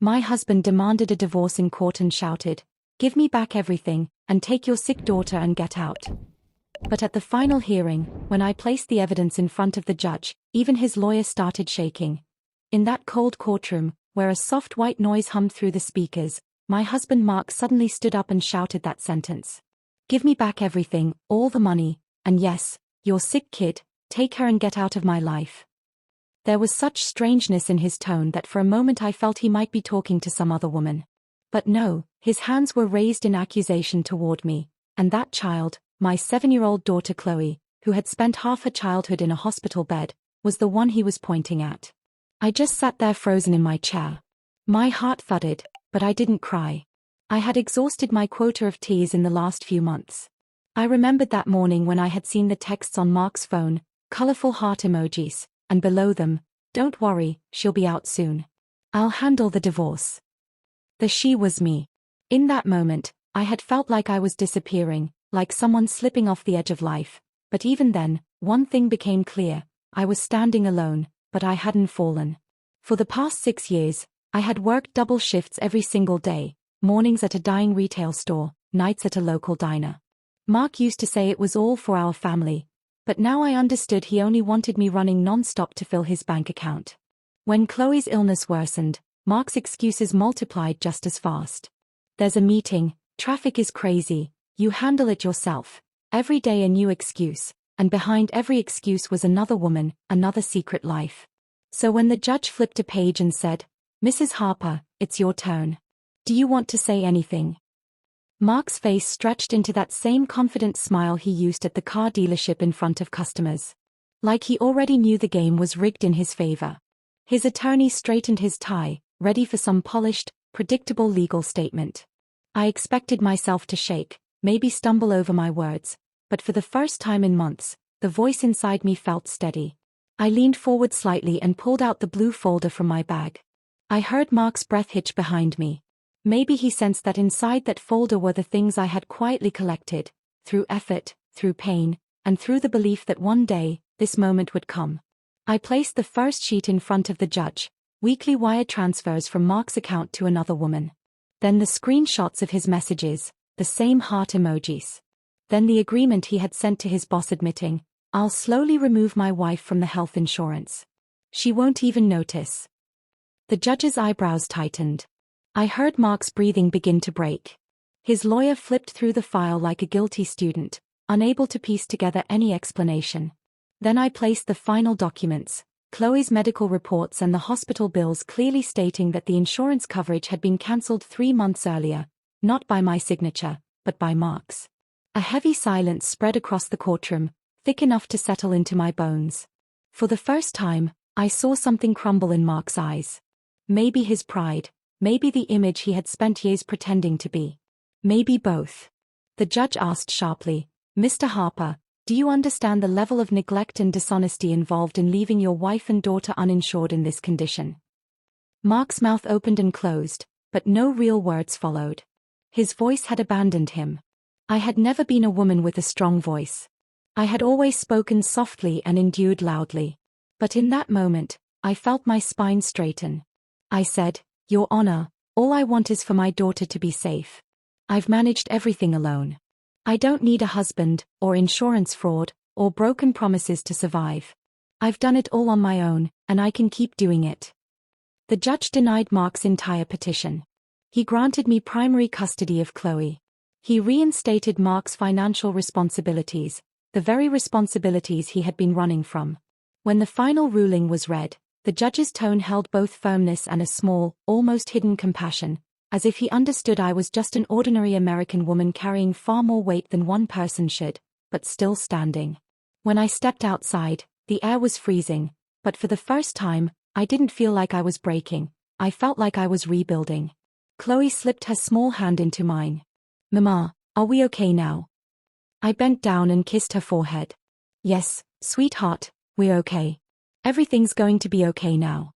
My husband demanded a divorce in court and shouted, "Give me back everything, and take your sick daughter and get out." But at the final hearing, when I placed the evidence in front of the judge, even his lawyer started shaking. In that cold courtroom, where a soft white noise hummed through the speakers, my husband Mark suddenly stood up and shouted that sentence. "Give me back everything, all the money, and yes, your sick kid, take her and get out of my life." There was such strangeness in his tone that for a moment I felt he might be talking to some other woman. But no, his hands were raised in accusation toward me, and that child, my 7-year-old daughter Chloe, who had spent half her childhood in a hospital bed, was the one he was pointing at. I just sat there frozen in my chair. My heart thudded, but I didn't cry. I had exhausted my quota of tears in the last few months. I remembered that morning when I had seen the texts on Mark's phone, colorful heart emojis, and below them, "Don't worry, she'll be out soon. I'll handle the divorce." The she was me. In that moment, I had felt like I was disappearing, like someone slipping off the edge of life. But even then, one thing became clear: I was standing alone, but I hadn't fallen. For the past 6 years, I had worked double shifts every single day, mornings at a dying retail store, nights at a local diner. Mark used to say it was all for our family, but now I understood he only wanted me running non-stop to fill his bank account. When Chloe's illness worsened, Mark's excuses multiplied just as fast. "There's a meeting, traffic is crazy, you handle it yourself." Every day a new excuse, and behind every excuse was another woman, another secret life. So when the judge flipped a page and said, "Mrs. Harper, it's your turn. Do you want to say anything?" Mark's face stretched into that same confident smile he used at the car dealership in front of customers. Like he already knew the game was rigged in his favor. His attorney straightened his tie, ready for some polished, predictable legal statement. I expected myself to shake, maybe stumble over my words, but for the first time in months, the voice inside me felt steady. I leaned forward slightly and pulled out the blue folder from my bag. I heard Mark's breath hitch behind me. Maybe he sensed that inside that folder were the things I had quietly collected, through effort, through pain, and through the belief that one day, this moment would come. I placed the first sheet in front of the judge, weekly wire transfers from Mark's account to another woman. Then the screenshots of his messages, the same heart emojis. Then the agreement he had sent to his boss admitting, "I'll slowly remove my wife from the health insurance. She won't even notice." The judge's eyebrows tightened. I heard Mark's breathing begin to break. His lawyer flipped through the file like a guilty student, unable to piece together any explanation. Then I placed the final documents, Chloe's medical reports and the hospital bills clearly stating that the insurance coverage had been cancelled 3 months earlier, not by my signature, but by Mark's. A heavy silence spread across the courtroom, thick enough to settle into my bones. For the first time, I saw something crumble in Mark's eyes. Maybe his pride. Maybe the image he had spent years pretending to be. Maybe both. The judge asked sharply, "Mr. Harper, do you understand the level of neglect and dishonesty involved in leaving your wife and daughter uninsured in this condition?" Mark's mouth opened and closed, but no real words followed. His voice had abandoned him. I had never been a woman with a strong voice. I had always spoken softly and endured loudly. But in that moment, I felt my spine straighten. I said, "Your Honor, all I want is for my daughter to be safe. I've managed everything alone. I don't need a husband, or insurance fraud, or broken promises to survive. I've done it all on my own, and I can keep doing it." The judge denied Mark's entire petition. He granted me primary custody of Chloe. He reinstated Mark's financial responsibilities, the very responsibilities he had been running from. When the final ruling was read, the judge's tone held both firmness and a small, almost hidden compassion, as if he understood I was just an ordinary American woman carrying far more weight than one person should, but still standing. When I stepped outside, the air was freezing, but for the first time, I didn't feel like I was breaking. I felt like I was rebuilding. Chloe slipped her small hand into mine. "Mama, are we okay now?" I bent down and kissed her forehead. "Yes, sweetheart, we're okay. Everything's going to be okay now."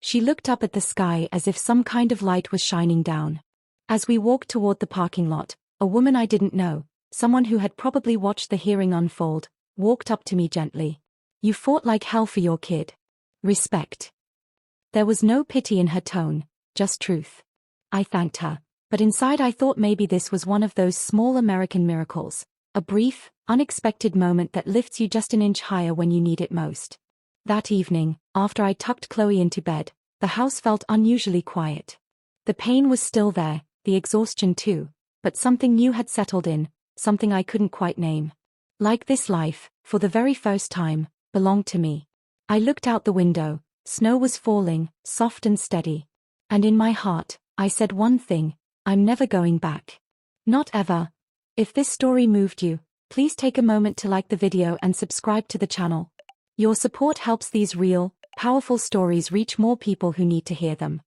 She looked up at the sky as if some kind of light was shining down. As we walked toward the parking lot, a woman I didn't know, someone who had probably watched the hearing unfold, walked up to me gently. "You fought like hell for your kid. Respect." There was no pity in her tone, just truth. I thanked her, but inside I thought maybe this was one of those small American miracles, a brief, unexpected moment that lifts you just an inch higher when you need it most. That evening, after I tucked Chloe into bed, the house felt unusually quiet. The pain was still there, the exhaustion too, but something new had settled in, something I couldn't quite name. Like this life, for the very first time, belonged to me. I looked out the window, snow was falling, soft and steady. And in my heart, I said one thing: I'm never going back. Not ever. If this story moved you, please take a moment to like the video and subscribe to the channel. Your support helps these real, powerful stories reach more people who need to hear them.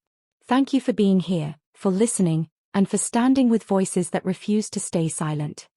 Thank you for being here, for listening, and for standing with voices that refuse to stay silent.